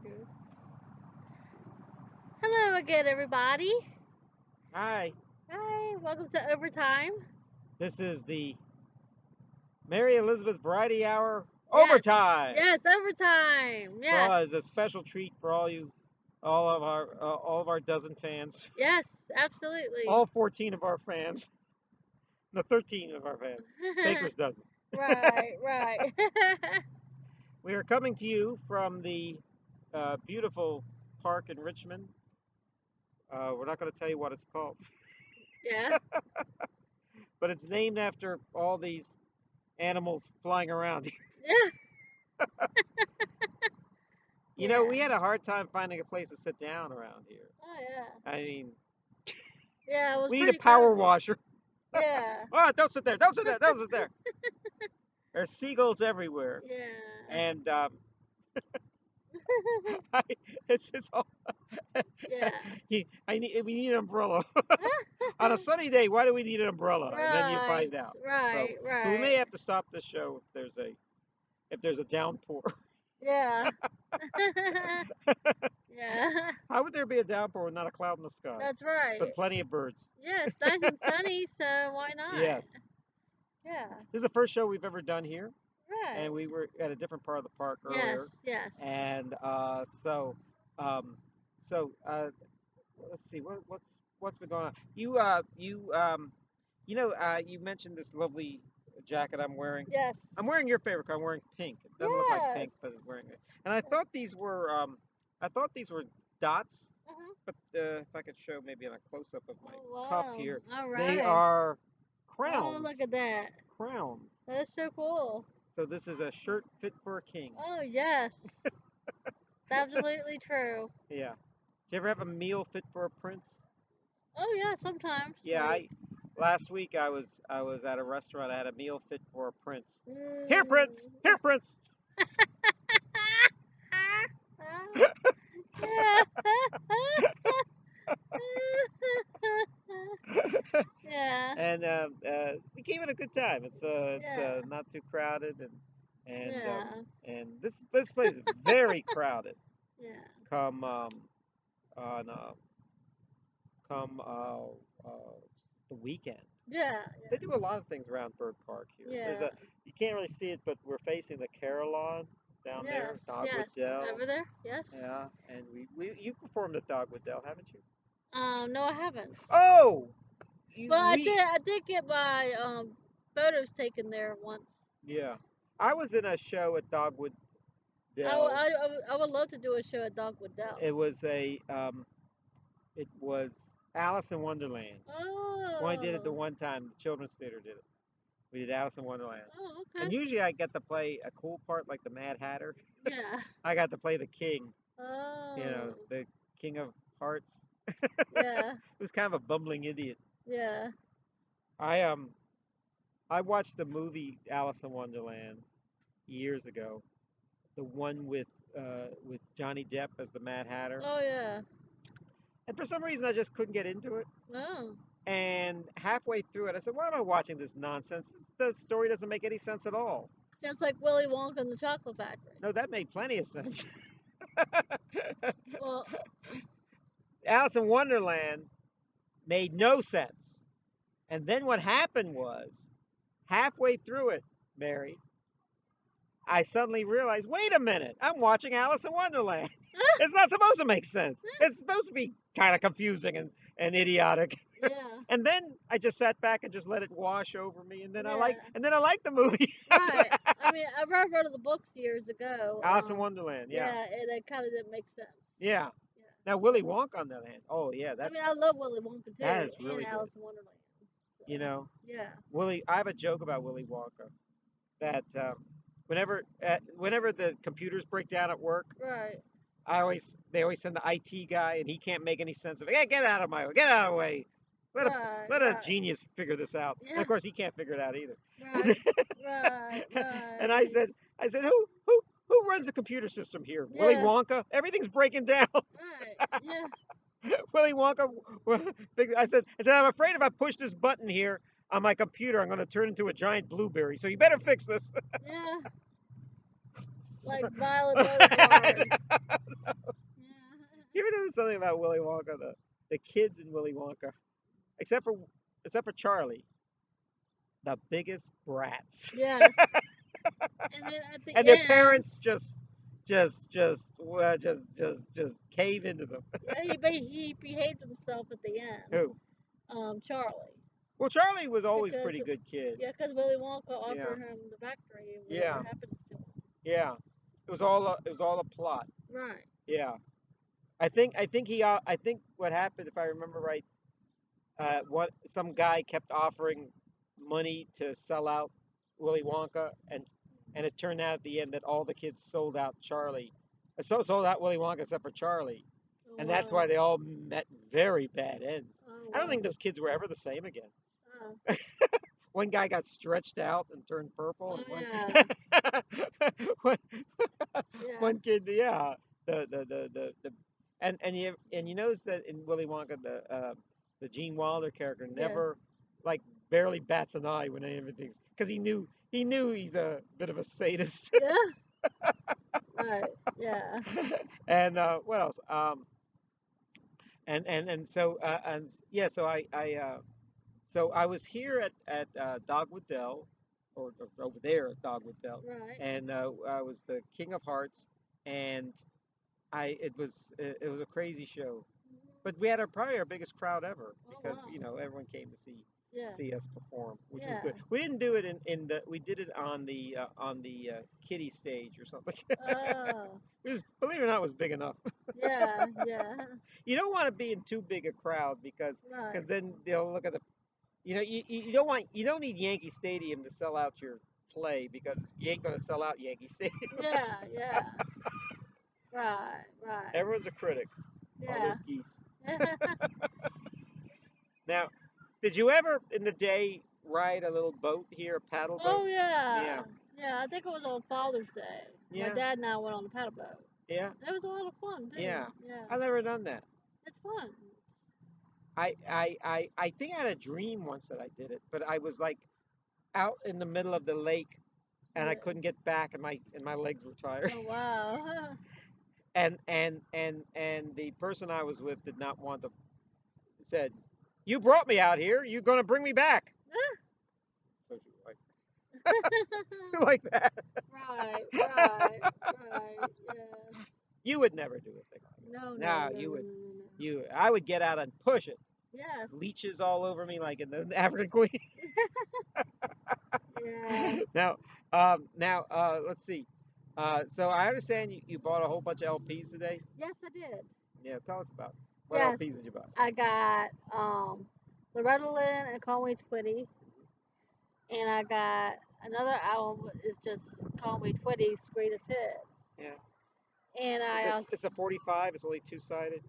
good. Hello again, everybody. Hi, Hi, welcome to Overtime. this is the Mary Elizabeth Variety Hour Yes, Overtime. yes, Overtime. For Yes, as a special treat for all of our dozen fans, yes, absolutely. all 14 of our fans, the 13 of our fans, Baker's dozen. Right, right. We are coming to you from the beautiful park in Richmond. We're not going to tell you what it's called, Yeah. but it's named after all these animals flying around. Yeah. You know, we had a hard time finding a place to sit down around here. Oh yeah. I mean, Yeah, it was we need a pretty power crowded. washer. Yeah. Oh, don't sit there! Don't sit there! Don't sit there! There's seagulls everywhere, Yeah. and it's all. Yeah. We need an umbrella on a sunny day. Why do we need an umbrella? And then you Right, find out. right, So we may right. have to stop this show if there's a downpour. Yeah. Yeah. How would there be a downpour with not a cloud in the sky, That's right. but plenty of birds? Yeah, it's nice and sunny, so why not? Yes. Yeah. This is the first show we've ever done here, Right. and we were at a different part of the park Yes, earlier. yes. And um, so let's see what's been going on. You mentioned this lovely jacket I'm wearing. Yes. I'm wearing your favorite color. I'm wearing pink. It doesn't look like Yes. pink, but it's wearing it. And I thought these were dots, but if I could show maybe on a close up of my cuff Wow. here, All they right. are Oh, crowns. look at that. Crowns. That's so cool. So this is a shirt fit for a king. Oh, yes. It's absolutely true. Yeah. Do you ever have a meal fit for a prince? Oh, yeah, sometimes. Yeah, Like, last week I was at a restaurant. I had a meal fit for a prince. Here, mm. prince. Here, prince. Yeah. And we gave it a good time. It's Yeah. not too crowded, and Yeah. and this place is very crowded. Yeah. Come on come the weekend. Yeah. They do a lot of things around Byrd Park here. Yeah. You can't really see it, but we're facing the Carillon down Yes. there, Dogwood Yes. Dell. Over there. Yes. Yeah, and you performed at Dogwood Dell, haven't you? No, I haven't. Oh, But I did get my photos taken there once. Yeah, I was in a show at Dogwood Dell. I would love to do a show at Dogwood Dell. It was Alice in Wonderland. Oh. We only did it the one time. The Children's Theater did it. We did Alice in Wonderland. Oh, okay. And usually I get to play a cool part like the Mad Hatter. Yeah. I got to play the king. Oh. You know, the King of Hearts. Yeah. It was kind of a bumbling idiot. Yeah. I watched the movie Alice in Wonderland years ago. The one with Johnny Depp as the Mad Hatter. Oh yeah. And for some reason I just couldn't get into it. Oh. And halfway through it, I said, "Why am I watching this nonsense? The story doesn't make any sense at all." Just like Willy Wonka and the Chocolate Factory. No, that made plenty of sense. Well. Alice in Wonderland made no sense. And then what happened was, halfway through it, Mary, I suddenly realized, wait a minute, I'm watching Alice in Wonderland. It's not supposed to make sense. It's supposed to be kind of confusing and idiotic. Yeah. And then I just sat back and just let it wash over me, and then I liked the movie. Right. I mean, I read one of the books years ago. Alice in Wonderland, yeah. Yeah, and it kind of didn't make sense. Yeah. Now Willy Wonka on the other hand, oh yeah, I mean, I love Willy Wonka too. That is really and Alice in Wonderland. So, you know. Yeah. I have a joke about Willy Wonka that whenever the computers break down at work, Right. they always send the IT guy, and he can't make any sense of it. Hey, get out of my way! Get out of the way! Let a genius figure this out. Yeah. And of course, he can't figure it out either. Right. Right. And I said, who runs the computer system here? Yeah. Willy Wonka? Everything's breaking down. Right. Yeah. Willy Wonka. I said, I'm afraid if I push this button here on my computer, I'm going to turn into a giant blueberry. So you better fix this. Yeah. Like Violet Beauregard. You ever notice something about Willy Wonka? The kids in Willy Wonka, except for Charlie, the biggest brats. Yes. And then at the And their end, parents just cave into them. yeah, he behaved himself at the end. Who? Charlie. Well, Charlie was always a Because pretty good kid. yeah, because Willy Wonka offered Yeah. him the factory and Yeah. whatever happens to him. Yeah. It was all a plot. Right. Yeah. I think what happened, if I remember right, what some guy kept offering money to sell out Willy Wonka, and it turned out at the end that all the kids sold out Charlie, sold out Willy Wonka except for Charlie, Oh, and that's why they all met very bad ends. Oh, I don't think those kids were ever the same again. Oh. One guy got stretched out and turned purple. Oh, and one, Yeah. one kid, yeah, the and you notice that in Willy Wonka the Gene Wilder character never like barely bats an eye when anything's, because he knew he's a bit of a sadist. Yeah. Right. Yeah. And what else? And so yeah, so I was here at Dogwood Dell, or over there at Dogwood Dell, Right. and I was the King of Hearts, and it was a crazy show, but we had probably our biggest crowd ever, because wow. everyone came to see Yeah. us perform, which was Yeah. good. We didn't do it we did it on the kiddie stage or something. Oh. It was, believe it or not, it was big enough. Yeah. Yeah. You don't want to be in too big a crowd, because Right. then they'll look at the, you don't need Yankee Stadium to sell out your play, because you ain't gonna sell out Yankee Stadium. Yeah. Yeah. Right. Right. Everyone's a critic. All Yeah. those geese. Now, did you ever in the day ride a little boat here, a paddle boat? Oh yeah. Yeah. Yeah. I think it was on Father's Day. Yeah. My dad and I went on the paddle boat. Yeah. It was a lot of fun too. Yeah. Yeah. I've never done that. It's fun. I think I had a dream once that I did it, but I was like out in the middle of the lake, and I couldn't get back, and my legs were tired. Oh wow. And the person I was with did not want to, said, "You brought me out here. You're going to bring me back." So she was like, like that. Right. Right. Right. Yeah. You would never do a thing like that. No. No, No. you would. No. I would get out and push it. Yeah. Leeches all over me, like in the African Queen. Yeah. Now, let's see. So I understand you bought a whole bunch of LPs today. Yes, I did. Yeah, tell us about it. What Yes. LPs did you buy? I got Loretta Lynn and Conway Twitty, and I got another album is just Conway Twitty's greatest hits. Yeah. And It's a 45. It's only two-sided.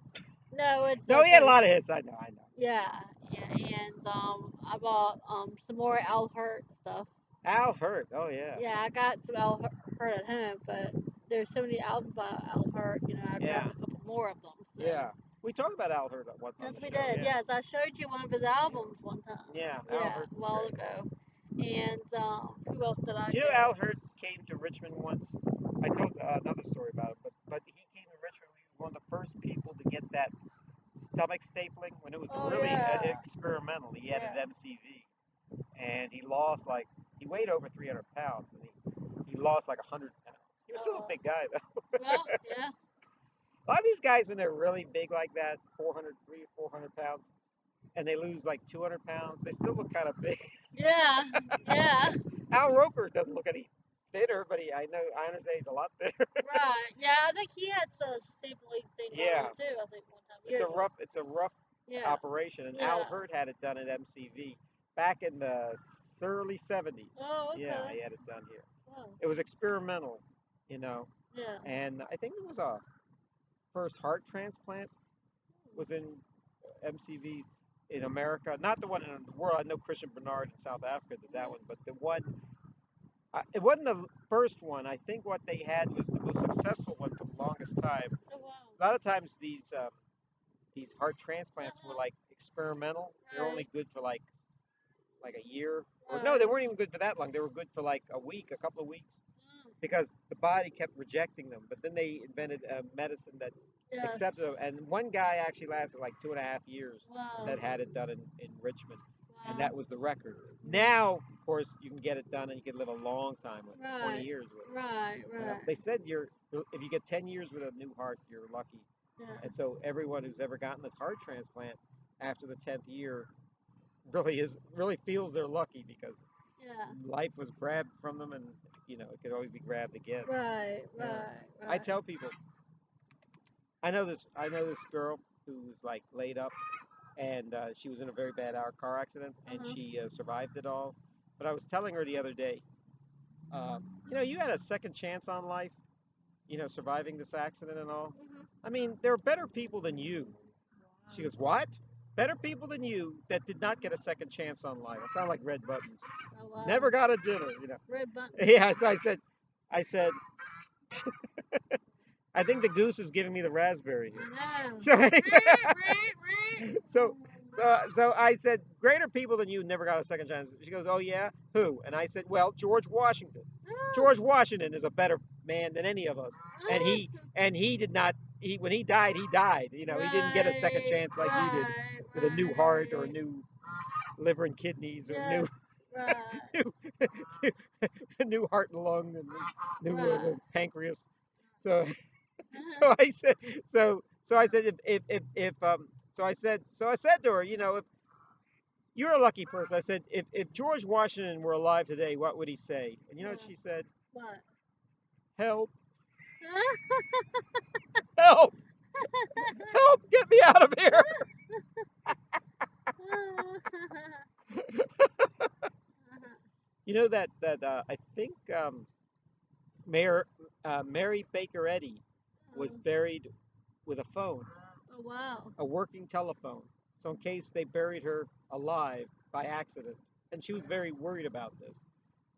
No, it's No, he had a lot of hits. I know. Yeah, and I bought some more Al Hurt stuff. Al Hurt. Oh yeah. Yeah, I got some Al Hurt at home, but there's so many albums by Al Hurt, I grabbed a couple more of them. So. Yeah. We talked about Al Hurt once on the show. Yes, we did. Yeah. Yes, I showed you one of his albums one time. Yeah, Al Hurt a while ago. And who else did I? Do you know Al Hurt came to Richmond once? I told another story about it, but he came to Richmond. He was one of the first people to get that stomach stapling when it was really experimental. He had an MCV, and he weighed over 300 pounds, and he lost like 100 pounds. He was still a big guy though. Well, yeah. A lot of these guys, when they're really big like that, 400 pounds, and they lose like 200 pounds, they still look kind of big. Yeah, yeah. Al Roker doesn't look any thinner, but I understand he's a lot thinner. Right. Yeah, I think he had some stapling thing going on too. I think one time. It's a rough operation, and Al Hurt had it done at MCV back in the early 70s. Oh, okay. Yeah, he had it done here. Oh. It was experimental, Yeah. And I think it was a first heart transplant was in MCV in America, not the one in the world. I know Christian Bernard in South Africa did that one, but the one, it wasn't the first one. I think what they had was the most successful one for the longest time. Oh, wow. A lot of times these heart transplants were like experimental. They're only good for like a year. Or no, they weren't even good for that long. They were good for like a week, a couple of weeks. because the body kept rejecting them. But then they invented a medicine that Yeah. accepted them. And one guy actually lasted like 2.5 years Wow. that had it done in Richmond, and Wow. that was the record. Now, of course, you can get it done and you can live a long time with it, 20 Right. years with it. Right. Right. They said if you get 10 years with a new heart, you're lucky. Yeah. And so everyone who's ever gotten this heart transplant after the 10th year really feels they're lucky because Yeah. life was grabbed from them, and it could always be grabbed again. Right. Yeah. Right. I tell people, I know this girl who was like laid up, and she was in a very bad car accident, and she survived it all. But I was telling her the other day, you had a second chance on life, surviving this accident and all. I mean, there are better people than you. She goes, what? Better people than you that did not get a second chance on life. I sound like Red Buttons. Oh, wow. Never got a dinner, Red Buttons. Yeah, so I said, I think the goose is giving me the raspberry here. So anyway, so I said, greater people than you never got a second chance. She goes, oh yeah, who? And I said, well, George Washington. George Washington is a better man than any of us, and he did not. When he died, he died. He didn't get a second chance like you did with a new heart or a new liver and kidneys or Yes. Right. a new heart and lung and new pancreas. So so I said so I said if so I said to her, if you're a lucky person, I said if George Washington were alive today, what would he say? And you know what she said? What? Help! Help! Help! Get me out of here! You know that I think Mary Baker Eddy was buried with a phone. Oh, wow. A working telephone. So in case they buried her alive by accident, and she was very worried about this.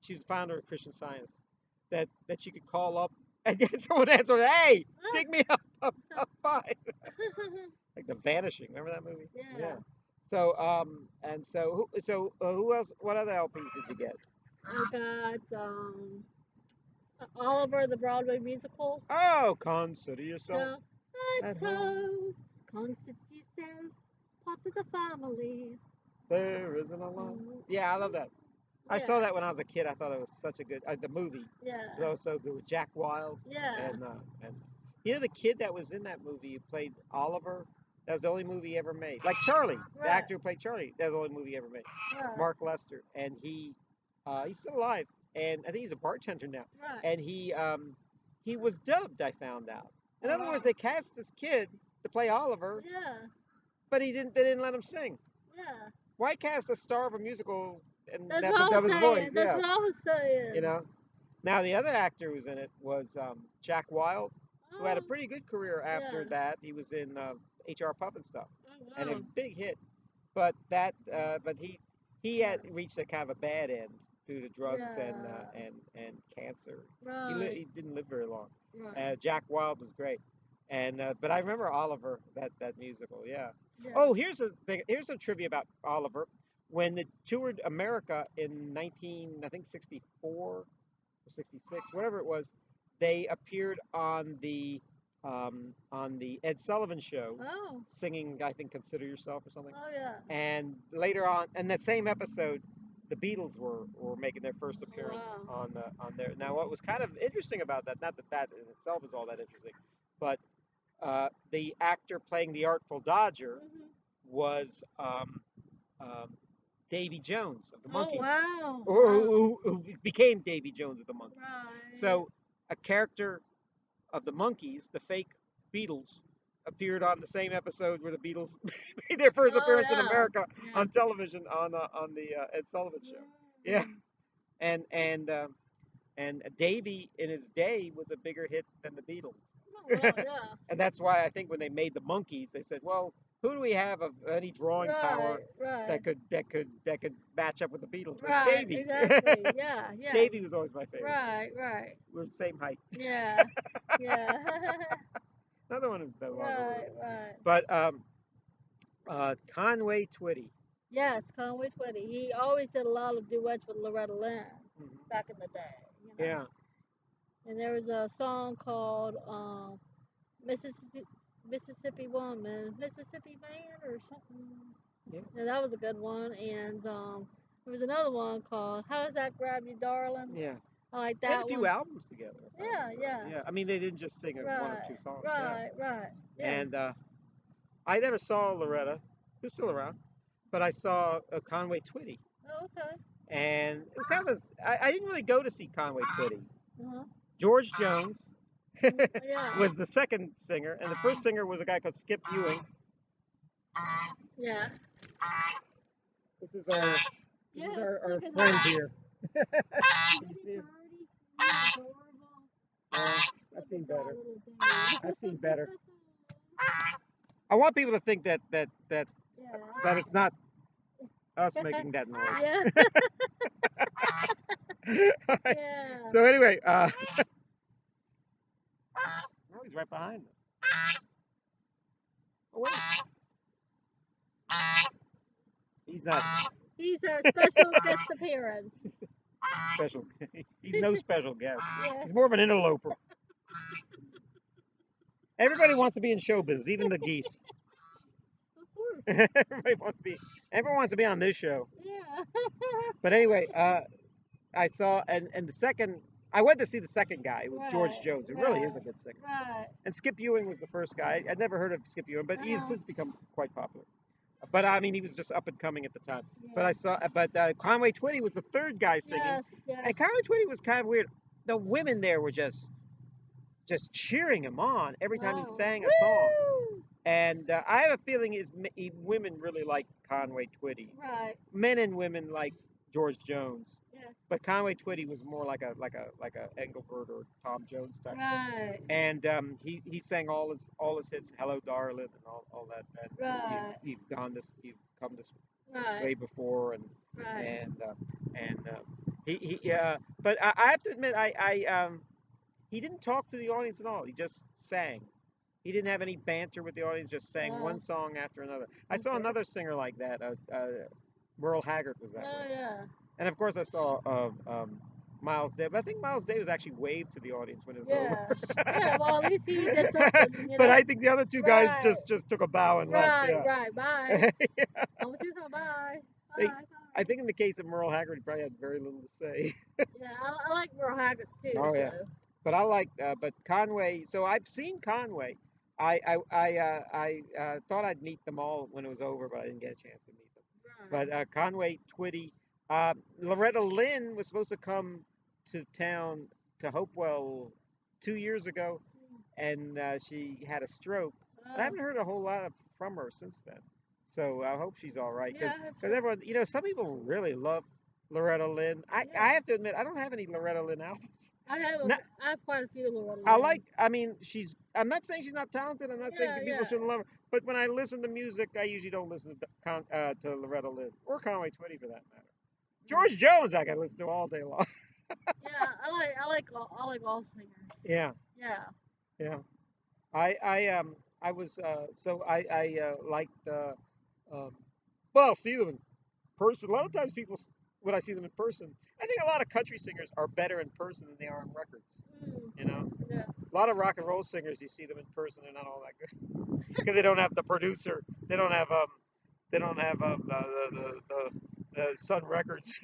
She was the founder of Christian Science, that she could call up and get someone to answer, hey, dig me up fine. Like The Vanishing. Remember that movie? Yeah. So who else? What other LPs did you get? I got Oliver the Broadway musical. Oh, consider yourself Let's at home. Consider yourself part of the family. There isn't a line. Yeah, I love that. I saw that when I was a kid. I thought it was such a good the movie. Yeah. That was so good with Jack Wilde. Yeah. And the kid that was in that movie who played Oliver. That was the only movie he ever made. Like Charlie, the actor who played Charlie. That was the only movie he ever made. Right. Mark Lester, and he's still alive, and I think he's a bartender now. Right. And he was dubbed. I found out. In other words, they cast this kid to play Oliver. Yeah. But they didn't let him sing. Yeah. Why cast a star of a musical and That's never what I dub was his saying. voice? That's what I was saying. Now the other actor who was in it was Jack Wilde, who had a pretty good career after that. He was in HR Puppet Stuff, and a big hit. But he had reached a kind of a bad end due to drugs and cancer. Right. He didn't live very long. Right. Jack Wilde was great, and but I remember Oliver, that musical. Yeah. Yeah. Oh, here's some trivia about Oliver. When they toured America in 1964 or 66, whatever it was, they appeared on the Ed Sullivan Show, singing, I think, "Consider Yourself" or something. Oh, yeah. And later on, in that same episode, the Beatles were making their first appearance on there. Now, what was kind of interesting about that, not that in itself is all that interesting, but the actor playing the Artful Dodger was Davy Jones of the Monkees. Oh, wow. Who became Davy Jones of the Monkees. Right. So a character of the Monkees, the fake Beatles, appeared on the same episode where the Beatles made their first appearance in America on television on the Ed Sullivan Show. Yeah, and Davy in his day was a bigger hit than the Beatles. Oh, well, yeah. And that's why I think when they made the Monkees, they said, well, who do we have of any drawing power that could match up with the Beatles? Like Davy. Exactly. Yeah. Davy was always my favorite. Right. We're the same height. Yeah. Another one who's no longer with us. Right. But Conway Twitty. Yes, Conway Twitty. He always did a lot of duets with Loretta Lynn back in the day. Yeah. And there was a song called Mississippi Mississippi Woman, Mississippi Man, or something. Yeah. Yeah, that was a good one. And there was another one called How Does That Grab You, Darling? Yeah. I like They had that a few one. albums together. Yeah, yeah. Yeah. I mean, they didn't just sing one or Right, two songs. Yeah. right. Yeah. And I never saw Loretta, who's still around, but I saw Conway Twitty. Oh, okay. And it was kind of I didn't really go to see Conway Twitty. Uh-huh. George Jones Yeah. was the second singer, and the first singer was a guy called Skip Ewing. Yeah. This is our Yes, our look at friend that. here. Isn't You he see him? pretty? He's adorable. I've Look seen at that better. little dude. I've seen better. I want people to think that Yeah. it's not us making that noise. Yeah. All right. Yeah. So anyway, oh, he's right behind us. Oh, wait. He's not He's our special guest appearance. special. He's no special guest. Yeah. He's more of an interloper. Everybody wants to be in showbiz, even the geese. Of course. Everyone wants to be on this show. Yeah. But anyway, I saw and the second I went to see the second guy. It was George Right, Jones, who really is a right. good singer. Right. And Skip Ewing was the first guy. I'd never heard of Skip Ewing, but he's Uh-huh. since become quite popular. But I mean, he was just up and coming at the time. But Yeah. I saw, but Conway Twitty was the third guy singing, Yes, yes. and Conway Twitty was kind of weird. The women there were just cheering him on every time he Wow. sang a song. Woo! And I have a feeling women really like Conway Twitty. Right. Men and women like George Jones. Yeah. But Conway Twitty was more like a Engelbert or Tom Jones type. Right. And he sang all his hits, "Hello, Darling," and all that. And Right. you've come this Right. way before, and Right. and he but I have to admit he didn't talk to the audience at all. He just sang. He didn't have any banter with the audience. Just sang Wow. one song after another. I saw Okay. another singer like that. Merle Haggard was that Oh way. yeah. And of course, I saw Miles Day, but I think Miles Day actually waved to the audience when it was Yeah. over. Yeah. Well, at least he did something, you But know. I think the other two guys Right. just took a bow and left. Right. Yeah. Right. Bye. Yeah. I'm gonna see you soon. Bye. They- Bye. I think in the case of Merle Haggard, he probably had very little to say. Yeah, I like Merle Haggard too. Oh, yeah. So. But I like, but Conway. So I've seen Conway. I thought I'd meet them all when it was over, but I didn't get a chance to meet them. Right. But Conway Twitty, Loretta Lynn was supposed to come to town to Hopewell 2 years ago, and she had a stroke. I haven't heard a whole lot from her since then. So I hope she's all right. Yeah. Because everyone, some people really love Loretta Lynn. Yeah. I have to admit, I don't have any Loretta Lynn albums. I have quite a few Loretta I Lynn. mean, I'm not saying she's not talented. I'm not saying Yeah, people yeah. shouldn't love her. But when I listen to music, I usually don't listen to Loretta Lynn or Conway Twitty for that matter. George Jones, I can listen to all day long. Yeah, I like all singers. Yeah, Yeah. yeah. I was so I liked well, I'll see them in person. A lot of times when I see them in person, I think a lot of country singers are better in person than they are on records. Yeah. A lot of rock and roll singers, you see them in person, they're not all that good because they don't have the producer. They don't have the Sun Records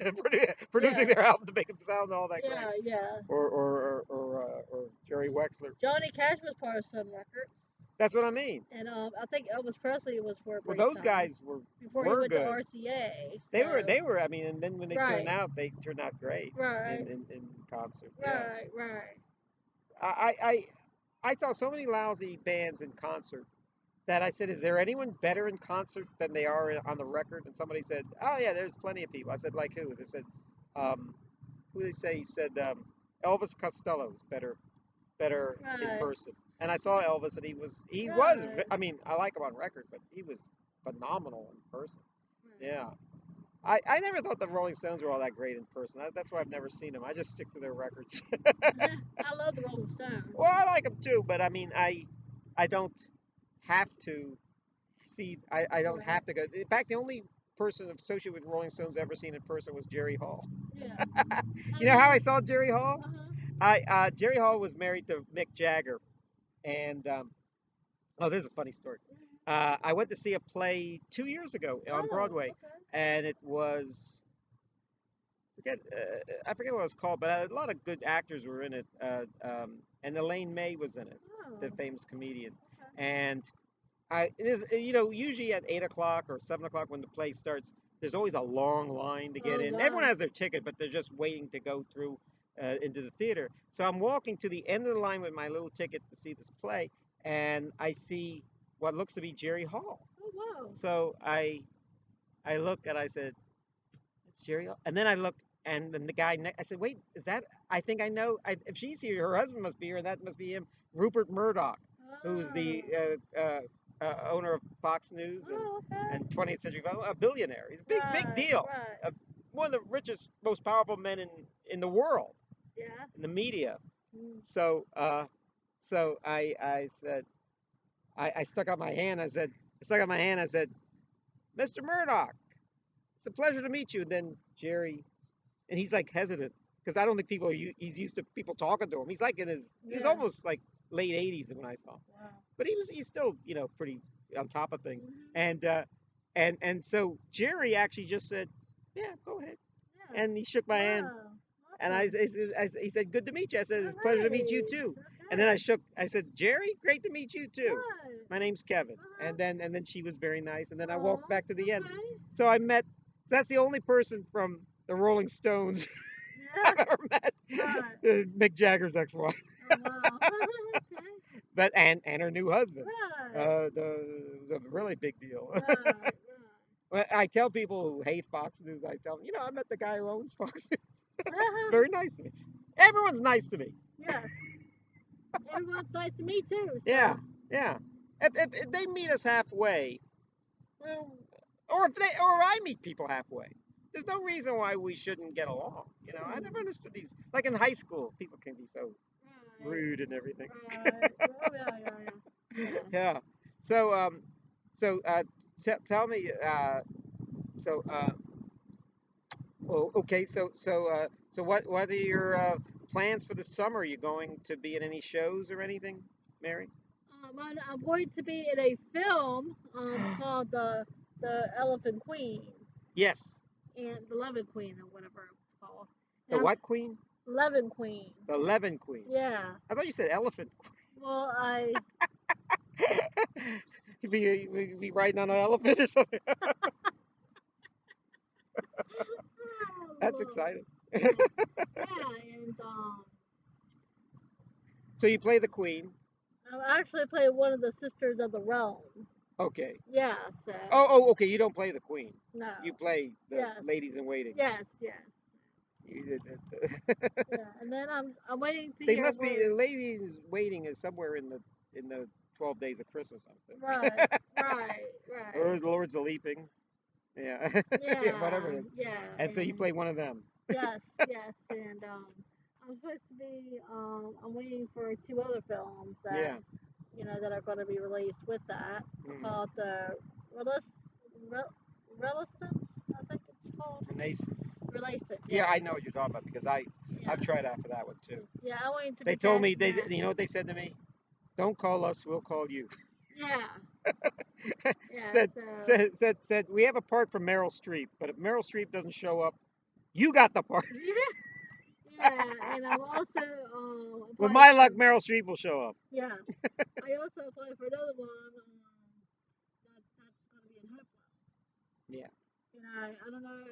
producing their album to make them sound all that great. Yeah. Or Jerry Wexler. Johnny Cash was part of Sun Records. That's what I mean. And I think Elvis Presley was for a Well, brief those time guys were before he went good. to RCA. They were. I mean, and then when they Right. they turned out great Right. in concert. Right. Yeah. Right. I saw so many lousy bands in concert that I said, "Is there anyone better in concert than they are on the record?" And somebody said, "Oh yeah, there's plenty of people." I said, "Like who?" They said, "Who did they say?" He said, "Elvis Costello is better in Right. person." And I saw Elvis, and he was. Right. I mean, I like him on record, but he was phenomenal in person. Right. Yeah. I never thought the Rolling Stones were all that great in person. That's why I've never seen them. I just stick to their records. I love the Rolling Stones. Well, I like them too, but I mean, I don't have to see. I don't have to go. In fact, the only person associated with Rolling Stones ever seen in person was Jerry Hall. Yeah. You know how I saw Jerry Hall? Uh-huh. Jerry Hall was married to Mick Jagger, and oh, this is a funny story. I went to see a play 2 years ago on Oh, Broadway, okay. and it was I forget what it was called, but a lot of good actors were in it, and Elaine May was in it, the Oh, famous comedian, okay. and it is, usually at 8 o'clock or 7 o'clock when the play starts, there's always a long line to get Oh in. Everyone gosh. has their ticket, but they're just waiting to go through into the theater. So I'm walking to the end of the line with my little ticket to see this play, and I see what looks to be Jerry Hall. Oh wow. So I look and I said, "It's Jerry Hall." And then I look, and then the guy I said, "Wait, is that? I think I know. If she's here, her husband must be here. That must be him, Rupert Murdoch, who's the Oh. owner of Fox News Oh, okay. and 20th Century Fox, a billionaire. He's a big Right, deal. right. Uh, One of the richest, most powerful men in the world, Yeah. in the media. Mm. So I said, I stuck out my hand. I said, Mr. Murdoch, it's a pleasure to meet you. And then Jerry, and he's like hesitant because I don't think he's used to people talking to him. He's like he was Yeah. almost like late 80s when I saw him, Wow. but he's still pretty on top of things. Mhm. And so Jerry actually just said, yeah, go ahead, Yeah. and he shook my hand. Wow. And Awesome. he said, good to meet you. I said, All it's a pleasure to meet you right. too. And then Okay. I said, Jerry, great to meet you too. Right. My name's Kevin. Uh-huh. And then she was very nice. And then I Oh, walked back to the end. okay. So so that's the only person from the Rolling Stones Yeah. I've ever met. Right. Mick Jagger's ex-wife, Oh, wow. Okay. but and her new husband. Right. The a really big deal. Right. Right. Well, I tell people who hate Fox News, I tell them, I met the guy who owns Fox News. Uh-huh. Very nice to me. Everyone's nice to me. Yes. Everyone's nice to me too. Yeah, So. yeah. If they meet us halfway, well, or I meet people halfway. There's no reason why we shouldn't get along. I never Hmm. understood these. Like in high school, people can be so Right. rude and everything. Right. Oh yeah. Yeah. Yeah. Yeah. Yeah. So so tell me so oh, okay, so what are your plans for the summer? Are you going to be in any shows or anything, Mary? I'm going to be in a film called the Elephant Queen Yes. and the Loving Queen or whatever it's called. And The what queen? Loving Queen. The Levin queen. Yeah. I thought you said elephant. Well, I. You be riding on an elephant or something. Oh, That's Lord. exciting. Yeah, and So you play the queen. I actually play one of the Sisters of the Realm. Okay. Yeah. So. Okay. You don't play the queen. No. You play the Yes. ladies in waiting. Yes. Yes. You- Yeah, and then I'm waiting to They hear must be word. ladies waiting is somewhere in the 12 days of Christmas, I'm Right, thinking. right, Or right. the Lord's a leaping. Yeah. Yeah, whatever Yeah, it is. yeah, And so you and play one of them. yes, yes, and I'm supposed to be I'm waiting for two other films that Yeah. that are going to be released with that Mm. called the Relis Relicent, I think it's called. Nice. Relicent, Yeah, yeah, I know what you're talking about because I've yeah, tried out for that one too. yeah. I'm waiting to They be told me casting that. you know what they said to me? Don't call us, we'll call you. Yeah, yeah. said So. said we have a part for Meryl Streep, but if Meryl Streep doesn't show up, you got the part. Yeah, and I'm also With applying my for luck, Meryl Streep will show up. yeah. I also applied for another one that's going to be in Hopewell. Yeah. And I don't know,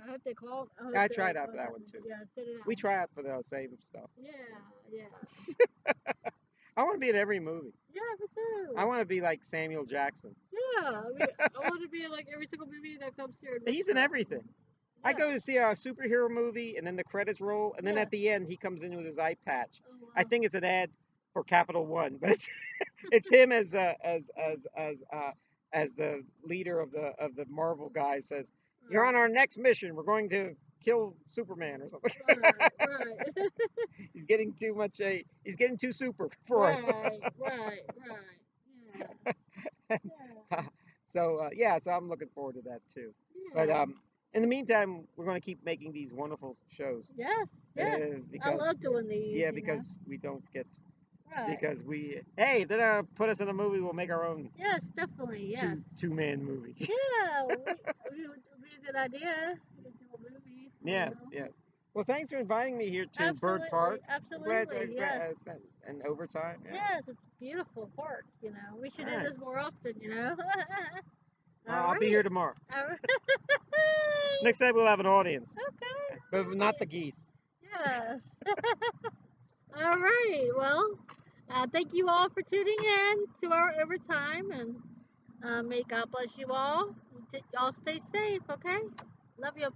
I hope they call. I hope I they tried out for that contact one me. too. Yeah, send it We out. try out for the same stuff. Yeah, yeah, I want to be in every movie. yeah, me too. I want to be like Samuel Jackson. Yeah, I mean, I want to be in like every single movie that comes here in He's in Wichita. everything. I Yeah, go to see a superhero movie, and then the credits roll, and then yeah. at the end he comes in with his eye patch. Oh I wow. think it's an ad for Capital One, but it's him as the leader of the Marvel guy says, "You're on Right, our next mission. We're going to kill Superman or something." right, right, He's getting too much. He's getting too super for us. right, right, right. Yeah, yeah, So yeah, so I'm looking forward to that too. But yeah. In the meantime, we're going to keep making these wonderful shows. Yes, yes. I Because love doing these. yeah, you because we don't get know. Right. because hey, if they're gonna put us in a movie, we'll make our own Yes, definitely. Yes. two-man movie. Yeah, it would be a good idea to do a movie. Yes, yes. Well, thanks for inviting me here to Byrd Absolutely, Park. absolutely, yes. And overtime. Yeah. Yes, it's a beautiful park, you know. We should do Alright. this more often, you know. I'll be here tomorrow. All right. Next time we'll have an audience, Okay. but not the geese. Yes. All right. Well, thank you all for tuning in to our overtime, and may God bless you all. Y'all stay safe, okay? Love you.